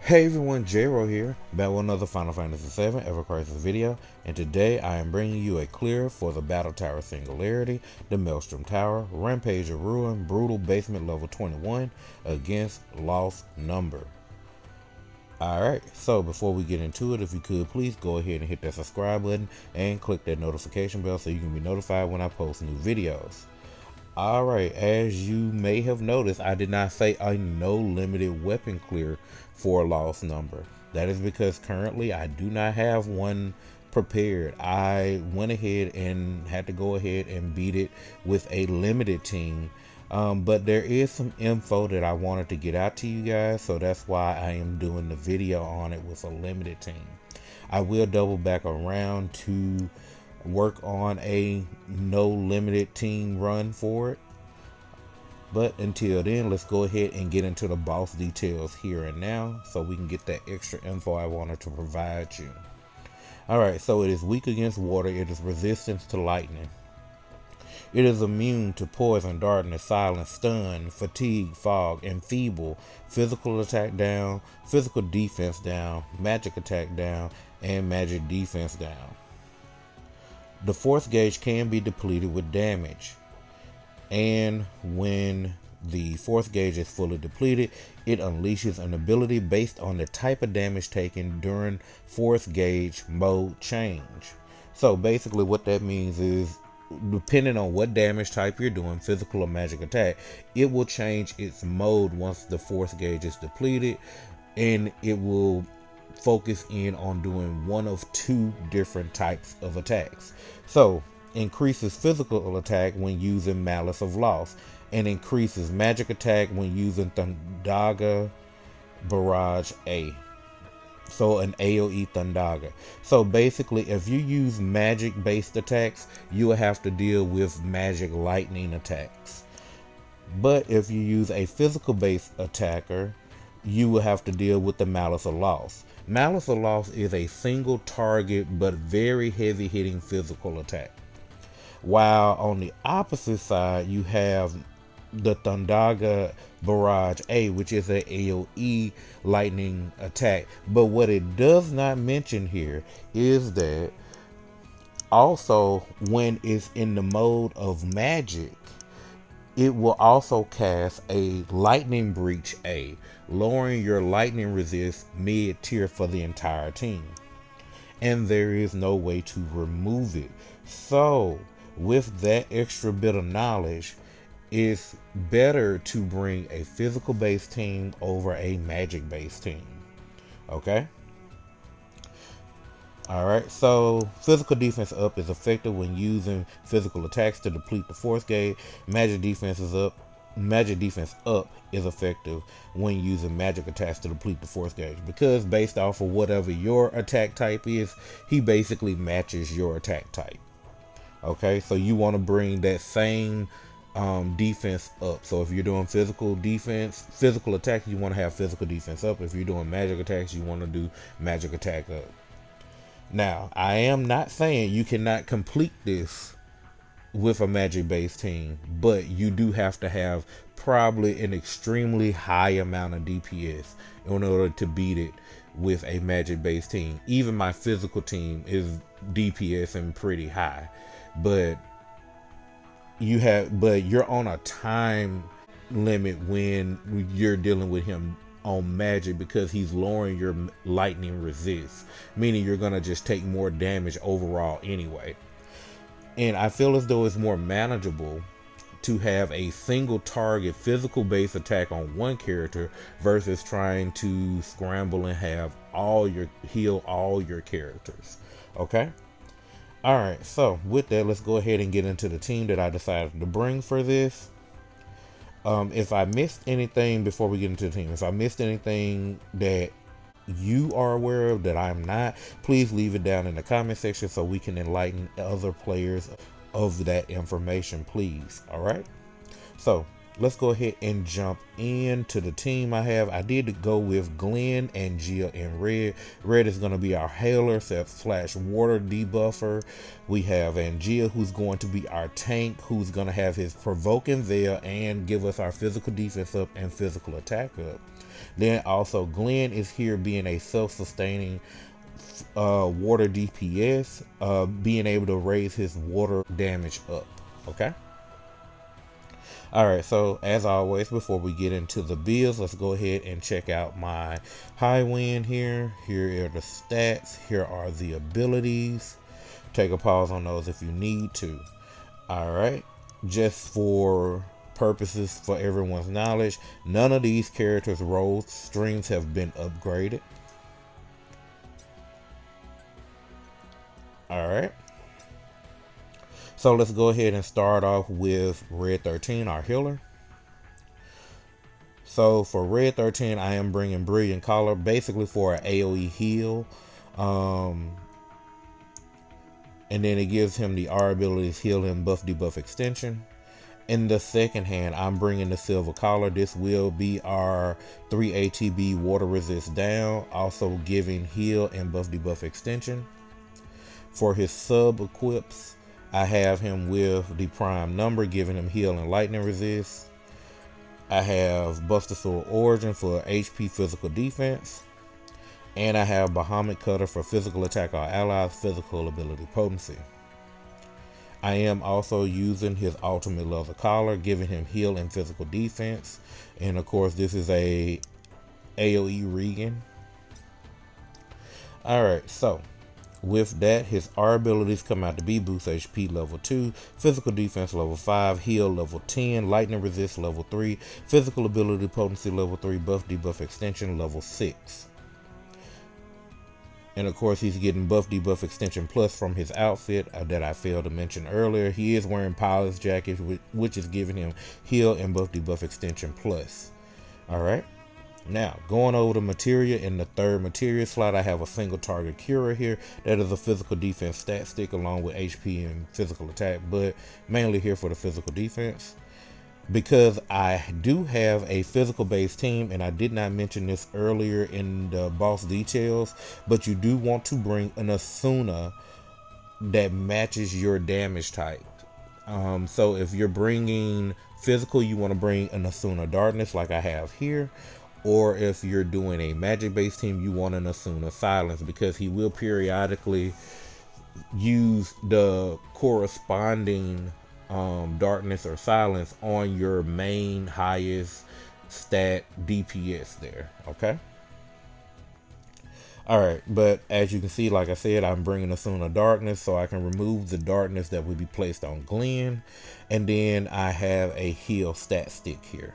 Hey everyone, J-Ro here, back with another Final Fantasy VII Ever Crisis video, and today I am bringing you a clear for the Battle Tower Singularity, the Maelstrom Tower, Rampage of Ruin, Brutal Basement Level 21 against Lost Number. Alright, so before we get into it, if you could please go ahead and hit that subscribe button and click that notification bell so you can be notified when I post new videos. Alright, as you may have noticed, I did not say a no limited weapon clear for a Lost Number. That is because currently I do not have one prepared. I went ahead and had to go ahead and beat it with a limited team. But there is some info that I wanted to get out to you guys, so that's why I am doing the video on it with a limited team. I will double back around to work on a no limited team run for it, but until then, let's go ahead and get into the boss details here and now so we can get that extra info I wanted to provide you. Alright, so it is weak against water. It is resistant to lightning. It is immune to poison, darkness, silence, stun, fatigue, fog, enfeeble, physical attack down, physical defense down, magic attack down, and magic defense down. The force gauge can be depleted with damage, and when the force gauge is fully depleted, it unleashes an ability based on the type of damage taken during force gauge mode change. So basically what that means is, depending on what damage type you're doing, physical or magic attack, it will change its mode once the force gauge is depleted, and it will focus in on doing one of two different types of attacks. So increases physical attack when using Malice of Loss, and increases magic attack when using Thundaga Barrage A. So an AoE Thundaga. So basically, if you use magic based attacks, you will have to deal with magic lightning attacks. But if you use a physical based attacker, you will have to deal with the Malice of Loss. Malice of Loss is a single target but very heavy hitting physical attack. While on the opposite side, you have the Thundaga Barrage A, which is an AoE lightning attack. But what it does not mention here is that also when it's in the mode of magic, it will also cast a Lightning Breach A, lowering your lightning resist mid-tier for the entire team. And there is no way to remove it. So with that extra bit of knowledge, it's better to bring a physical based team over a magic based team. Okay? Alright, so physical defense up is effective when using physical attacks to deplete the force gauge. Magic defense up is effective when using magic attacks to deplete the force gauge, because based off of whatever your attack type is, he basically matches your attack type. Okay, so you want to bring that same defense up. So if you're doing physical attacks, you want to have physical defense up. If you're doing magic attacks, you want to do magic attack up. Now, I am not saying you cannot complete this with a magic based team, but you do have to have probably an extremely high amount of DPS in order to beat it with a magic based team. Even my physical team is DPS and pretty high, but you're on a time limit when you're dealing with him on magic, because he's lowering your lightning resist, meaning you're gonna just take more damage overall anyway. And I feel as though it's more manageable to have a single target physical based attack on one character versus trying to scramble and have heal all your characters. Okay? Alright, so with that, let's go ahead and get into the team that I decided to bring for this. If I missed anything before we get into the team, if I missed anything that you are aware of that I'm not, please leave it down in the comment section so we can enlighten other players of that information, please. All right, so let's go ahead and jump into the team I have. I did go with Glenn and Gia in red. Red is going to be our Hailer slash water debuffer. We have Angia, who's going to be our tank, who's going to have his provoking veil and give us our physical defense up and physical attack up. Then also Glenn is here being a self-sustaining water DPS, being able to raise his water damage up. Okay. Alright, so as always, before we get into the builds, let's go ahead and check out my high wind here. Here are the stats. Here are the abilities. Take a pause on those if you need to. Alright, just for purposes for everyone's knowledge, none of these characters' role streams have been upgraded. Alright. So let's go ahead and start off with Red 13, our healer. So for Red 13, I am bringing Brilliant Collar basically for an AoE heal. And then it gives him the R abilities heal and buff debuff extension. In the second hand, I'm bringing the Silver Collar. This will be our 3 ATB water resist down, also giving heal and buff debuff extension. For his sub equips, I have him with the prime number, giving him heal and lightning resist. I have Buster Sword Origin for HP physical defense. And I have Bahamut Cutter for physical attack or allies, physical ability potency. I am also using his ultimate leather collar, giving him heal and physical defense. And of course, this is a AoE Regan. Alright, so with that, his R abilities come out to be boost HP level 2, physical defense level 5, heal level 10, lightning resist level 3, physical ability potency level 3, buff debuff extension level 6. And of course, he's getting buff debuff extension plus from his outfit that I failed to mention earlier. He is wearing Pilot's jacket, which is giving him heal and buff debuff extension plus. Alright. Now, going over the materia, in the third materia slot, I have a single target Cura here. That is a physical defense stat stick along with HP and physical attack, but mainly here for the physical defense. Because I do have a physical based team, and I did not mention this earlier in the boss details, but you do want to bring an Asuna that matches your damage type. So if you're bringing physical, you want to bring an Asuna Darkness like I have here. Or if you're doing a magic-based team, you want an Asuna Silence, because he will periodically use the corresponding darkness or silence on your main highest stat DPS there. Okay. Alright, but as you can see, like I said, I'm bringing Asuna Darkness so I can remove the darkness that would be placed on Glenn. And then I have a heal stat stick here.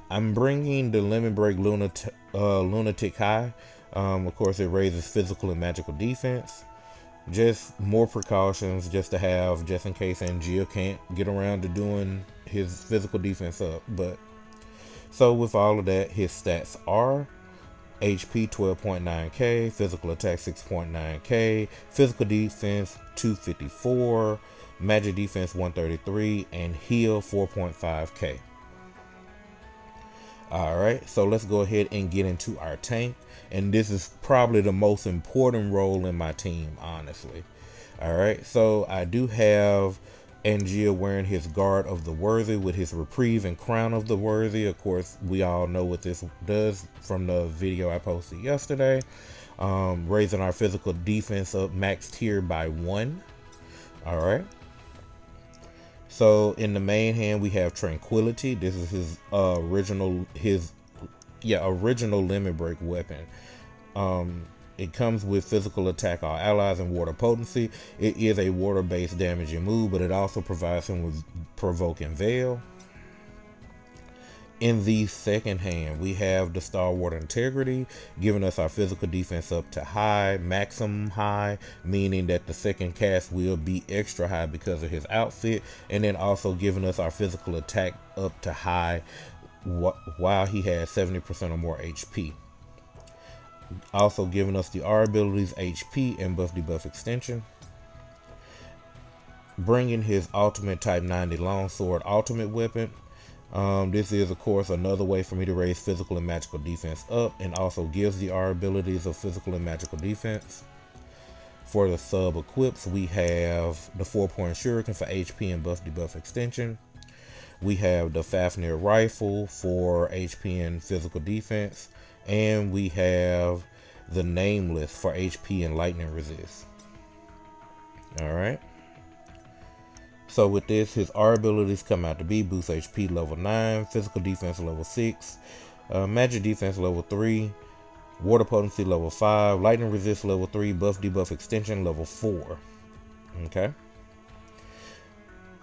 I'm bringing the Lemon Break Lunatic High. Of course, it raises physical and magical defense. Just more precautions just to have, just in case Angia can't get around to doing his physical defense up. But so with all of that, his stats are HP 12.9k, physical attack 6.9k, physical defense 254, magic defense 133, and heal 4.5k. Alright, so let's go ahead and get into our tank. And this is probably the most important role in my team, honestly. Alright, so I do have Angia wearing his Guard of the Worthy with his Reprieve and Crown of the Worthy. Of course, we all know what this does from the video I posted yesterday. Raising our physical defense up max tier by 1. Alright. So in the main hand, we have Tranquility. This is his original Lemon Break weapon. It comes with physical attack all allies and water potency. It is a water based damaging move, but it also provides him with provoking veil. In the second hand, we have the Stalwart Integrity, giving us our physical defense up to high, maximum high, meaning that the second cast will be extra high because of his outfit, and then also giving us our physical attack up to high while he has 70% or more HP. Also giving us the R abilities, HP, and buff debuff extension. Bringing his ultimate type 90 longsword ultimate weapon. This is, of course, another way for me to raise physical and magical defense up, and also gives the R abilities of physical and magical defense. For the sub equips, we have the 4-point shuriken for HP and buff debuff extension. We have the Fafnir rifle for HP and physical defense, and we have the Nameless for HP and lightning resist. Alright. So with this, his R abilities come out to be boost HP level 9, physical defense level 6, magic defense level 3, water potency level 5, lightning resist level 3, buff debuff extension level 4. Okay.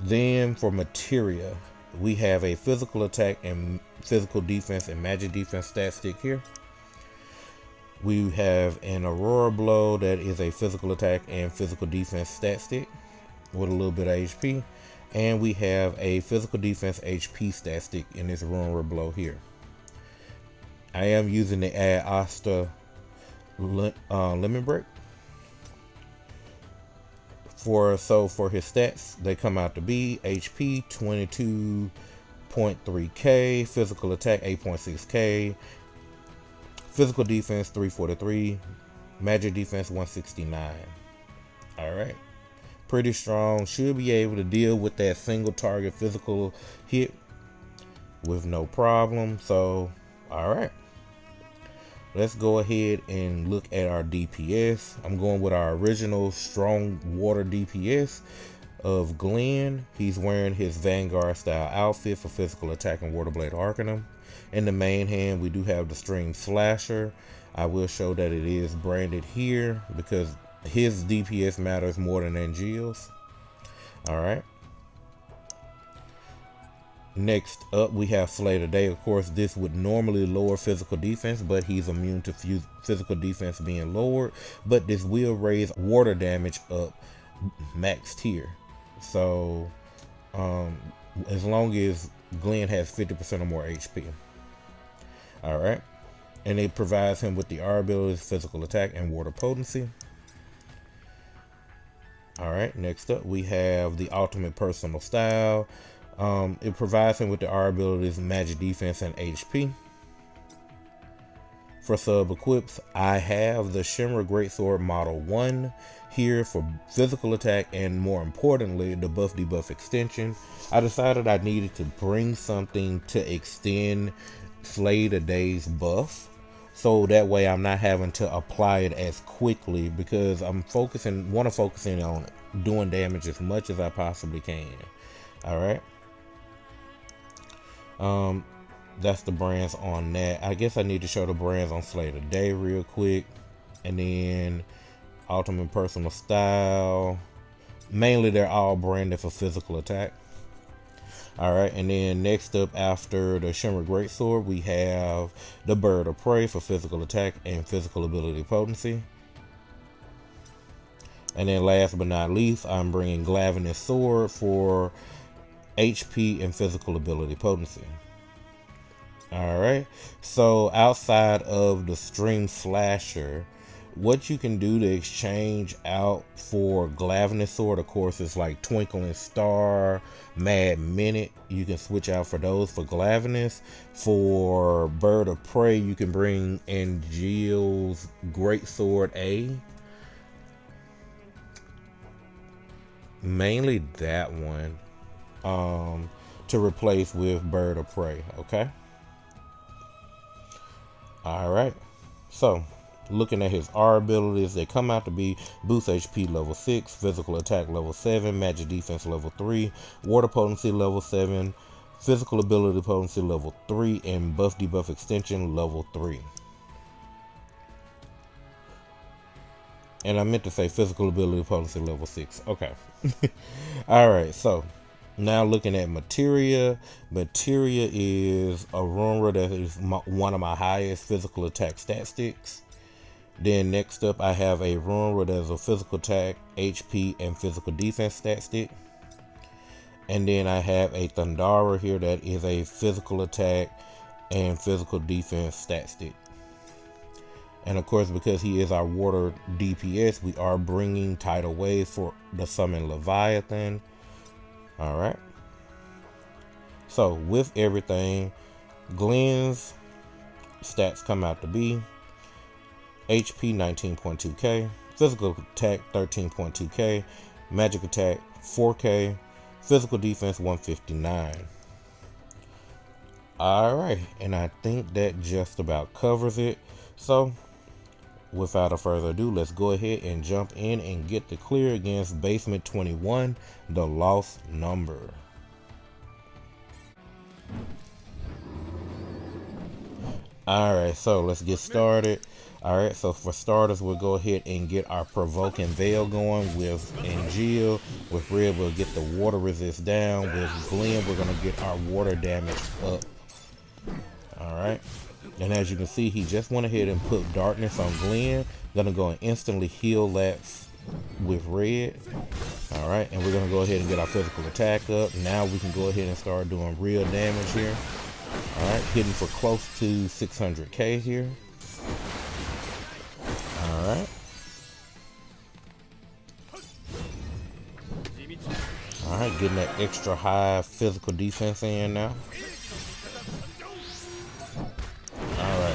Then for materia, we have a physical attack and physical defense and magic defense stat stick here. We have an Aurora Blow that is a physical attack and physical defense stat stick with a little bit of HP. And we have a physical defense HP stat stick in this Aurora Blow here. I am using the Ad Asta Lemon Break. For his stats, they come out to be HP 22.3k, physical attack 8.6k, physical defense 343, magic defense 169. Alright. Pretty strong. Should be able to deal with that single target physical hit with no problem. So, alright. Let's go ahead and look at our DPS. I'm going with our original strong water DPS of Glenn. He's wearing his Vanguard style outfit for physical attack and Waterblade Arcanum. In the main hand, we do have the Stream Slasher. I will show that it is branded here because his DPS matters more than Angeal's. Alright. Next up, we have Slay Today. Of course, this would normally lower physical defense, but he's immune to physical defense being lowered. But this will raise water damage up maxed here. So, as long as Glenn has 50% or more HP. Alright. And it provides him with the R abilities, physical attack, and water potency. Alright, next up, we have the Ultimate Personal Style. It provides him with the R abilities, magic defense, and HP. For sub equips, I have the Shimmer Greatsword Model 1 here for physical attack and, more importantly, the buff debuff extension. I decided I needed to bring something to extend Slay Today's buff, so that way I'm not having to apply it as quickly, because I'm want to focus in on doing damage as much as I possibly can. Alright. That's the brands on that. I guess I need to show the brands on Slay Today real quick. And then Ultimate Personal Style. Mainly they're all branded for physical attack. Alright, and then next up after the Shimmer Greatsword, we have the Bird of Prey for physical attack and physical ability potency. And then last but not least, I'm bringing Glavenus Sword for HP and physical ability potency. Alright, so outside of the Stream Slasher, what you can do to exchange out for Glavenus Sword, of course, is like Twinkling Star, Mad Minute. You can switch out for those for Glavenus. For Bird of Prey, you can bring Angeal's Greatsword A. Mainly that one. To replace with Bird of Prey, okay? Alright, so looking at his R abilities, they come out to be boost HP level 6, physical attack level 7, magic defense level 3, water potency level 7, physical ability potency level 3, and buff debuff extension level 3. And I meant to say physical ability potency level 6. Okay. Alright, so now looking at materia. Materia is a Aurora that is one of my highest physical attack stat sticks. Then next up, I have a Aurora that is a physical attack, HP, and physical defense stat stick. And then I have a Thundara here that is a physical attack and physical defense stat stick. And of course, because he is our water DPS, we are bringing Tidal Wave for the Summon Leviathan. Alright. So with everything, Glenn's stats come out to be HP 19.2k, physical attack 13.2k, magic attack 4k, physical defense 159. Alright, and I think that just about covers it. So without a further ado, let's go ahead and jump in and get the clear against Basement 21, the lost number. Alright, so let's get started. Alright, so for starters, we'll go ahead and get our Provoking Veil going with Angel. With Red, we'll get the water resist down. With Glenn, we're going to get our water damage up. Alright, and as you can see, he just went ahead and put Darkness on Glenn. Gonna go and instantly heal that with Red. Alright, and we're gonna go ahead and get our physical attack up. Now we can go ahead and start doing real damage here. Alright, hitting for close to 600k here. Alright. Alright, getting that extra high physical defense in now.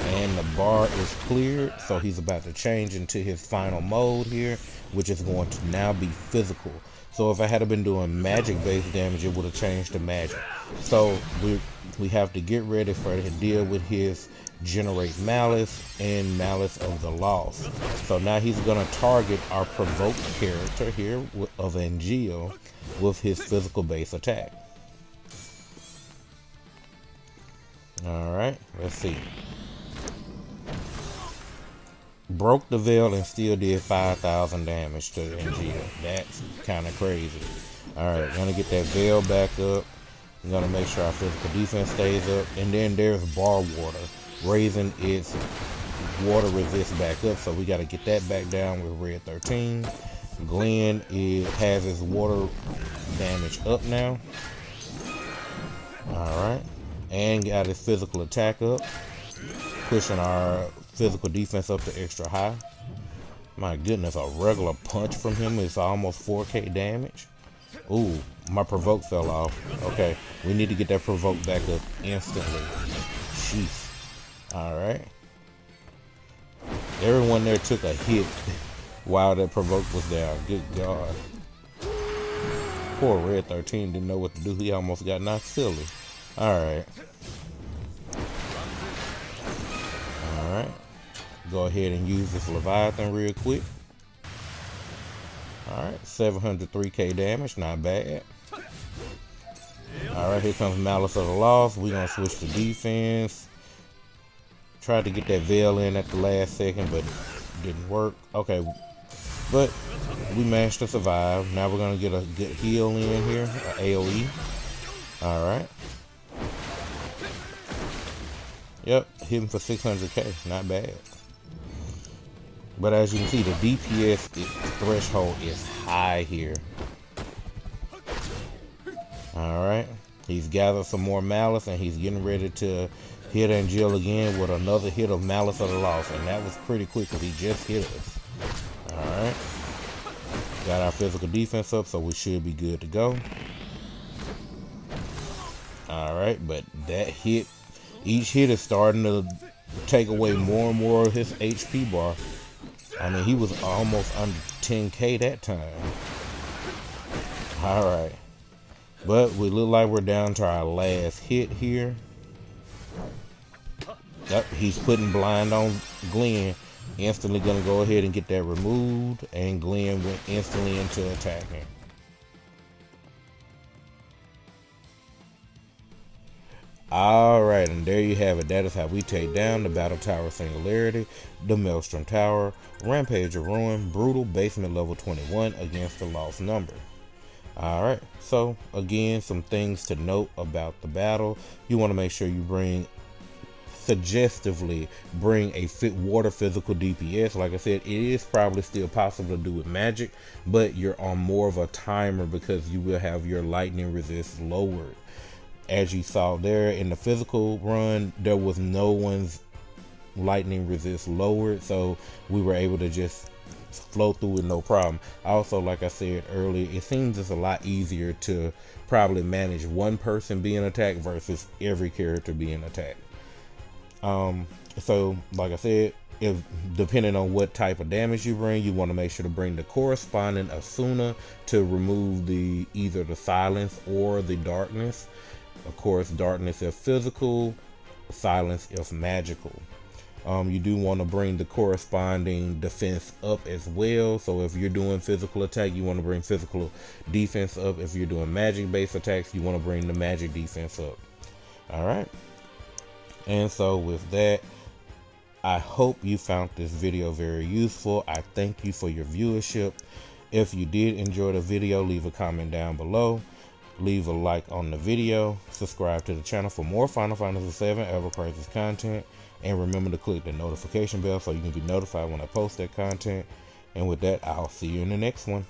And the bar is cleared, so he's about to change into his final mode here, which is going to now be physical. So if I had been doing magic based damage, it would have changed to magic. So we have to get ready for to deal with his generate malice and malice of the lost. So now he's going to target our provoked character here of Angel with his physical base attack. Alright, let's see. Broke the veil and still did 5,000 damage to Angel. That's kind of crazy. Alright, gonna get that veil back up. I'm gonna make sure our physical defense stays up. And then there's bar water, raising its water resist back up. So we gotta get that back down with Red 13. Glenn has his water damage up now. Alright. And got his physical attack up. Pushing our physical defense up to extra high. My goodness, a regular punch from him is almost 4k damage. Ooh, my provoke fell off. Okay, we need to get that provoke back up instantly. Jeez. Alright. Everyone there took a hit while that provoke was down. Good God. Poor Red 13 didn't know what to do. He almost got knocked silly. Alright. Alright. Go ahead and use this Leviathan real quick. Alright, 703k damage, not bad. Alright, here comes Malice of the Lost. We're gonna switch to defense. Tried to get that veil in at the last second, but didn't work. Okay, but we managed to survive. Now we're gonna get a good heal in here, an AoE. Alright. Yep, hitting for 600k, not bad. But as you can see, the DPS threshold is high here. Alright, he's gathered some more malice and he's getting ready to hit Angel again with another hit of Malice of the Lost. And that was pretty quick because he just hit us. Alright, got our physical defense up, so we should be good to go. Alright, but that hit, each hit is starting to take away more and more of his HP bar. I mean, he was almost under 10k that time. Alright. But we look like we're down to our last hit here. Yep, he's putting blind on Glenn. Instantly gonna go ahead and get that removed. And Glenn went instantly into attacking. Alright, and there you have it. That is how we take down the Battle Tower Singularity, the Maelstrom Tower, Rampage of Ruin, Brutal Basement level 21 against the lost number. Alright, so again, some things to note about the battle. You want to make sure you suggestively bring a water physical DPS. Like I said, it is probably still possible to do with magic, but you're on more of a timer because you will have your lightning resist lowered. As you saw there in the physical run, there was no one's lightning resist lowered, so we were able to just flow through with no problem. Also, like I said earlier, it seems it's a lot easier to probably manage one person being attacked versus every character being attacked. So like I said, if depending on what type of damage you bring, you want to make sure to bring the corresponding Asuna to remove either the silence or the darkness. Of course, darkness if physical, silence if magical. You do want to bring the corresponding defense up as well. So if you're doing physical attack, you want to bring physical defense up. If you're doing magic based attacks, you want to bring the magic defense up. All right. And so with that, I hope you found this video very useful. I thank you for your viewership. If you did enjoy the video, leave a comment down below. Leave a like on the video. Subscribe to the channel for more Final Fantasy VII Ever Crisis content. And remember to click the notification bell so you can be notified when I post that content. And with that, I'll see you in the next one.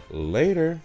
Later.